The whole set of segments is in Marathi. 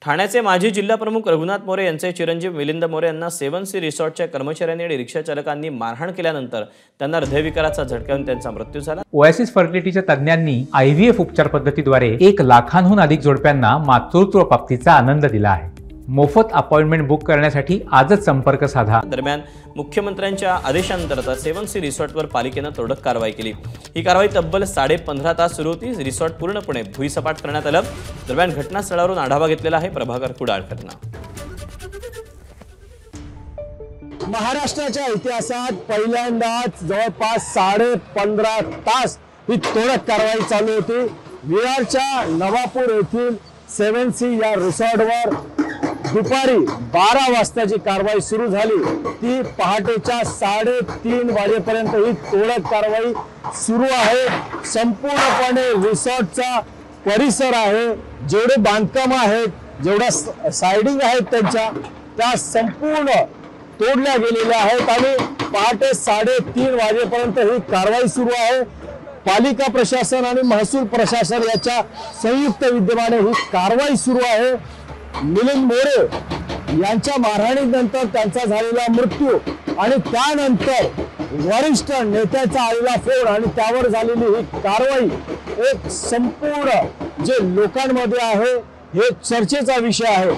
ठाण्याचे माजी जिल्हाप्रमुख रघुनाथ मोरे यांचे चिरंजीव मिलिंद मोरे यांना 7C रिसॉर्टच्या कर्मचाऱ्यांनी आणि रिक्षा चालकांनी मारहाण केल्यानंतर त्यांना हृदयविकाराचा झटका येऊन त्यांचा मृत्यू झाला। ओएसिस फर्टिलिटीच्या तज्ञांनी IVF उपचार पद्धतीद्वारे 1 लाखांहून अधिक जोडप्यांना मातृत्व प्राप्तीचा आनंद दिला आहे। मोफत अपॉइंटमेंट बुक करण्यासाठी आजच संपर्क साधा। दरम्यान मुख्यमंत्र्यांच्या आदेशानंतर 7C रिसॉर्टवर पालिकेने तोडक कारवाई केली। ही कारवाई तब्बल 15.5 तास सुरू होती। रिसॉर्ट पूर्णपणे भुईसपाट करण्यात आलं। दरम्यान घटनास्थळावरून आढावा घेतलेला आहे प्रभाकर कुडाळकरनं। महाराष्ट्राच्या इतिहासात पहिल्यांदाच जवळपास 15.5 तास ही तोडक कारवाई चालू होती। विरारच्या नवापूर येथील 7C या रिसॉर्टवर दुपारी 12 वाजताची कारवाई सुरू झाली। ती पहाटेच्या 3:30 वाजेपर्यंत ही तोडक कारवाई सुरू आहे। संपूर्णपणे रिसॉर्टचा परिसर आहे, जेवढे बांधकाम आहेत, जेवढा साइडिंग आहेत त्या संपूर्ण तोडल्या गेलेल्या आहेत आणि पहाटे 3:30 वाजेपर्यंत ही कारवाई सुरू आहे। पालिका प्रशासन आणि महसूल प्रशासन याच्या संयुक्त विद्यमाने ही कारवाई सुरू आहे। मिलिंद मोरे यांच्या मारहाणीनंतर त्यांचा झालेला मृत्यू आणि त्यानंतर वरिष्ठ नेत्याचा आलेला फोन आणि त्यावर झालेली ही कारवाई एक संपूर्ण जे लोकांमध्ये आहे हे चर्चेचा विषय आहे।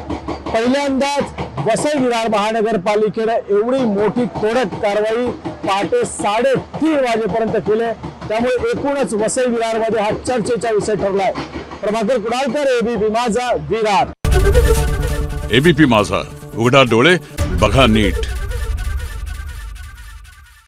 पहिल्यांदाच वसई विरार महानगरपालिकेने एवढी मोठी तोडक कारवाई पहाटे 3:30 वाजेपर्यंत केली, त्यामुळे एकूणच वसई विरारमध्ये हा चर्चेचा विषय ठरलाय। प्रभाकर कुडाळकर, एबीपी माझा, विरार। एबीपी माझा, उघडा डोळे बघा नीट।